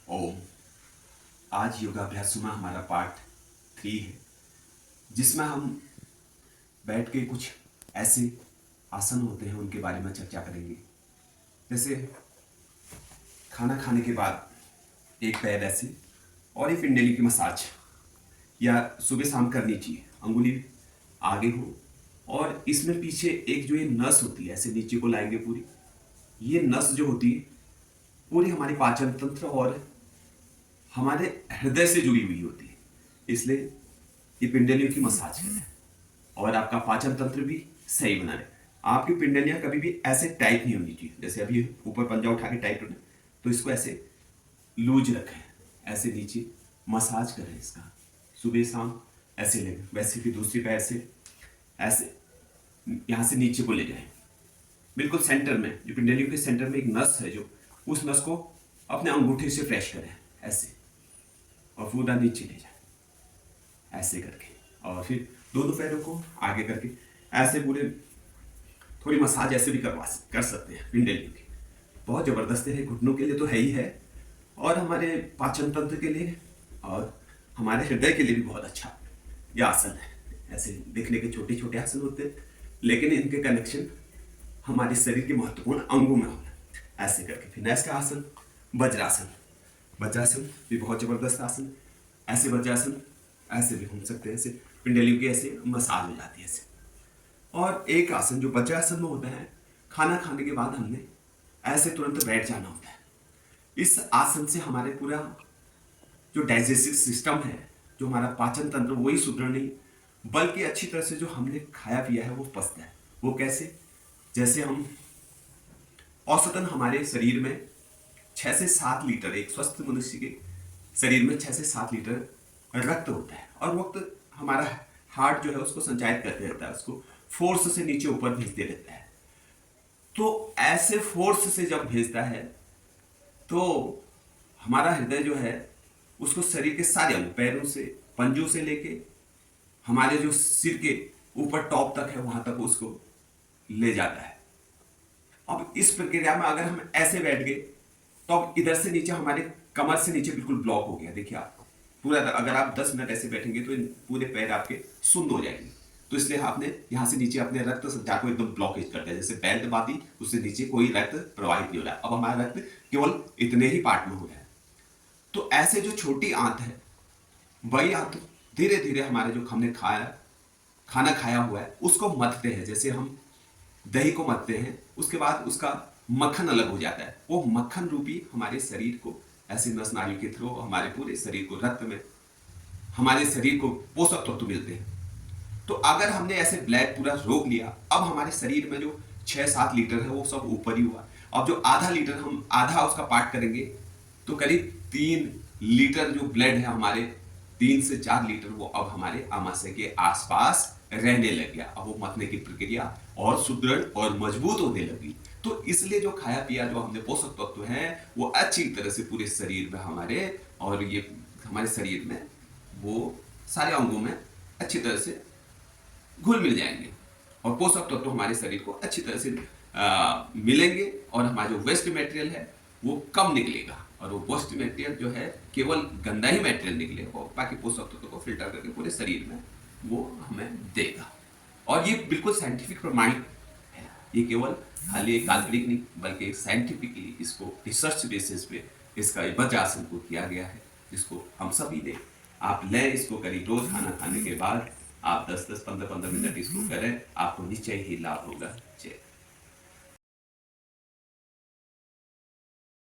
ओम। आज योगाभ्यास में हमारा पार्ट 3 है, जिसमें हम बैठ के कुछ ऐसे आसन होते हैं उनके बारे में चर्चा करेंगे। जैसे खाना खाने के बाद एक पैर ऐसे और एक पिंडली की मसाज या सुबह शाम करनी चाहिए। अंगुली आगे हो और इसमें पीछे एक जो ये नस होती है ऐसे नीचे को लाएंगे पूरी। ये नस जो होती है पूरी हमारी पाचन तंत्र और हमारे हृदय से जुड़ी हुई होती है, इसलिए ये पिंडलियों की मसाज करते हैं और आपका पाचन तंत्र भी सही बना रहे। आपकी पिंडलियां कभी भी ऐसे टाइट नहीं होनी चाहिए, जैसे अभी ऊपर पंजा उठा के टाइट होना, तो इसको ऐसे लूज रखें, ऐसे नीचे मसाज करें इसका सुबह शाम ऐसे लें। वैसे भी दूसरी पैर से ऐसे यहाँ से नीचे को ले जाएं, बिल्कुल सेंटर में, जो पिंडलियों के सेंटर में एक नस है, जो उस नस को अपने अंगूठे से प्रेस करें ऐसे और पूरा नीचे ले जाए ऐसे करके, और फिर दोनों पैरों को आगे करके ऐसे पूरे थोड़ी मसाज ऐसे भी कर सकते हैं पिंडलियों की। बहुत ज़बरदस्त है, घुटनों के लिए तो है ही है और हमारे पाचन तंत्र के लिए और हमारे हृदय के लिए भी बहुत अच्छा यह आसन है। ऐसे दिखने के छोटे छोटे आसन होते हैं, लेकिन इनके कनेक्शन हमारे शरीर के महत्वपूर्ण अंगों में होना। ऐसे करके फिर नेक्स्ट का आसन वज्रासन। वज्रासन भी बहुत ज़बरदस्त आसन। ऐसे वज्रासन ऐसे भी घूम सकते हैं, ऐसे पिंडलियों की ऐसे मसाज हो जाती है ऐसे। और एक आसन जो वज्रासन में होता है, खाना खाने के बाद हमने ऐसे तुरंत बैठ जाना होता है। इस आसन से हमारे पूरा जो डाइजेस्टिव सिस्टम है, जो हमारा पाचन तंत्र, वही सुदृढ़ नहीं बल्कि अच्छी तरह से जो हमने खाया पिया है वो पचता है। वो कैसे? जैसे हम औसतन हमारे शरीर में 6 से 7 लीटर, एक स्वस्थ मनुष्य के शरीर में 6 से 7 लीटर रक्त होता है, और वक्त हमारा हार्ट जो है उसको संचालित करते रहता है, उसको फोर्स से नीचे ऊपर भेजते रहता है। तो ऐसे फोर्स से जब भेजता है तो हमारा हृदय जो है उसको शरीर के सारे अंग, पैरों से, पंजों से लेके हमारे जो सिर के ऊपर टॉप तक है वहां तक उसको ले जाता है। अब इस प्रक्रिया में अगर हम ऐसे बैठ गए तो अब इधर से नीचे हमारे कमर से नीचे बिल्कुल ब्लॉक हो गया। देखिए आप पूरा, अगर आप 10 मिनट ऐसे बैठेंगे तो पूरे पैर आपके सुन्न हो जाएंगे। तो इसलिए आपने यहाँ से नीचे अपने रक्त संचार को एकदम ब्लॉकेज कर दिया, जैसे बेल्ट बांधी, उससे नीचे कोई रक्त प्रवाहित नहीं हो रहा है। अब हमारा रक्त केवल इतने ही पार्ट में हो रहा है। तो ऐसे जो छोटी आंत है, वही आंत धीरे धीरे हमारे जो हमने खाना खाया हुआ है उसको मथते हैं। जैसे हम दही को मथते हैं, उसके बाद उसका मक्खन अलग हो जाता है। वो मक्खन रूपी हमारे शरीर को ऐसे नस नाली के थ्रू हमारे पूरे शरीर को, रक्त में हमारे शरीर को पोषक तत्व मिलते हैं। तो अगर हमने ऐसे ब्लड पूरा रोक लिया, अब हमारे शरीर में जो 6-7 लीटर है वो सब ऊपर ही हुआ। अब जो आधा लीटर, हम आधा उसका पार्ट करेंगे तो करीब 3 लीटर जो ब्लड है हमारे, 3 से 4 लीटर वो अब हमारे आमाशय के आसपास रहने लग गया। अब वो मथने की प्रक्रिया और सुदृढ़ और मजबूत होने लगी। तो इसलिए जो खाया पिया, जो हमने पोषक तत्व हैं, वो अच्छी तरह से पूरे शरीर में हमारे, और ये हमारे शरीर में वो सारे अंगों में अच्छी तरह से घुल मिल जाएंगे और पोषक तत्व हमारे शरीर को अच्छी तरह से मिलेंगे, और हमारा जो वेस्ट मटेरियल है वो कम निकलेगा, और वो वेस्ट मटेरियल जो है केवल गंदा ही मटेरियल निकले और बाकी पोषक तत्व को फिल्टर करके पूरे शरीर में वो हमें देगा। और ये बिल्कुल साइंटिफिक प्रमाणित है, ये केवल खाली एक काल्पनिक नहीं बल्कि एक साइंटिफिकली इसको रिसर्च बेसिस पे इसका वज्रासन को किया गया है, जिसको हम सभी ने आप लें, इसको करीब रोज खाना खाने के बाद आप 10-10, 15-15 मिनट इसको करें, आपको निश्चय ही लाभ होगा। जय।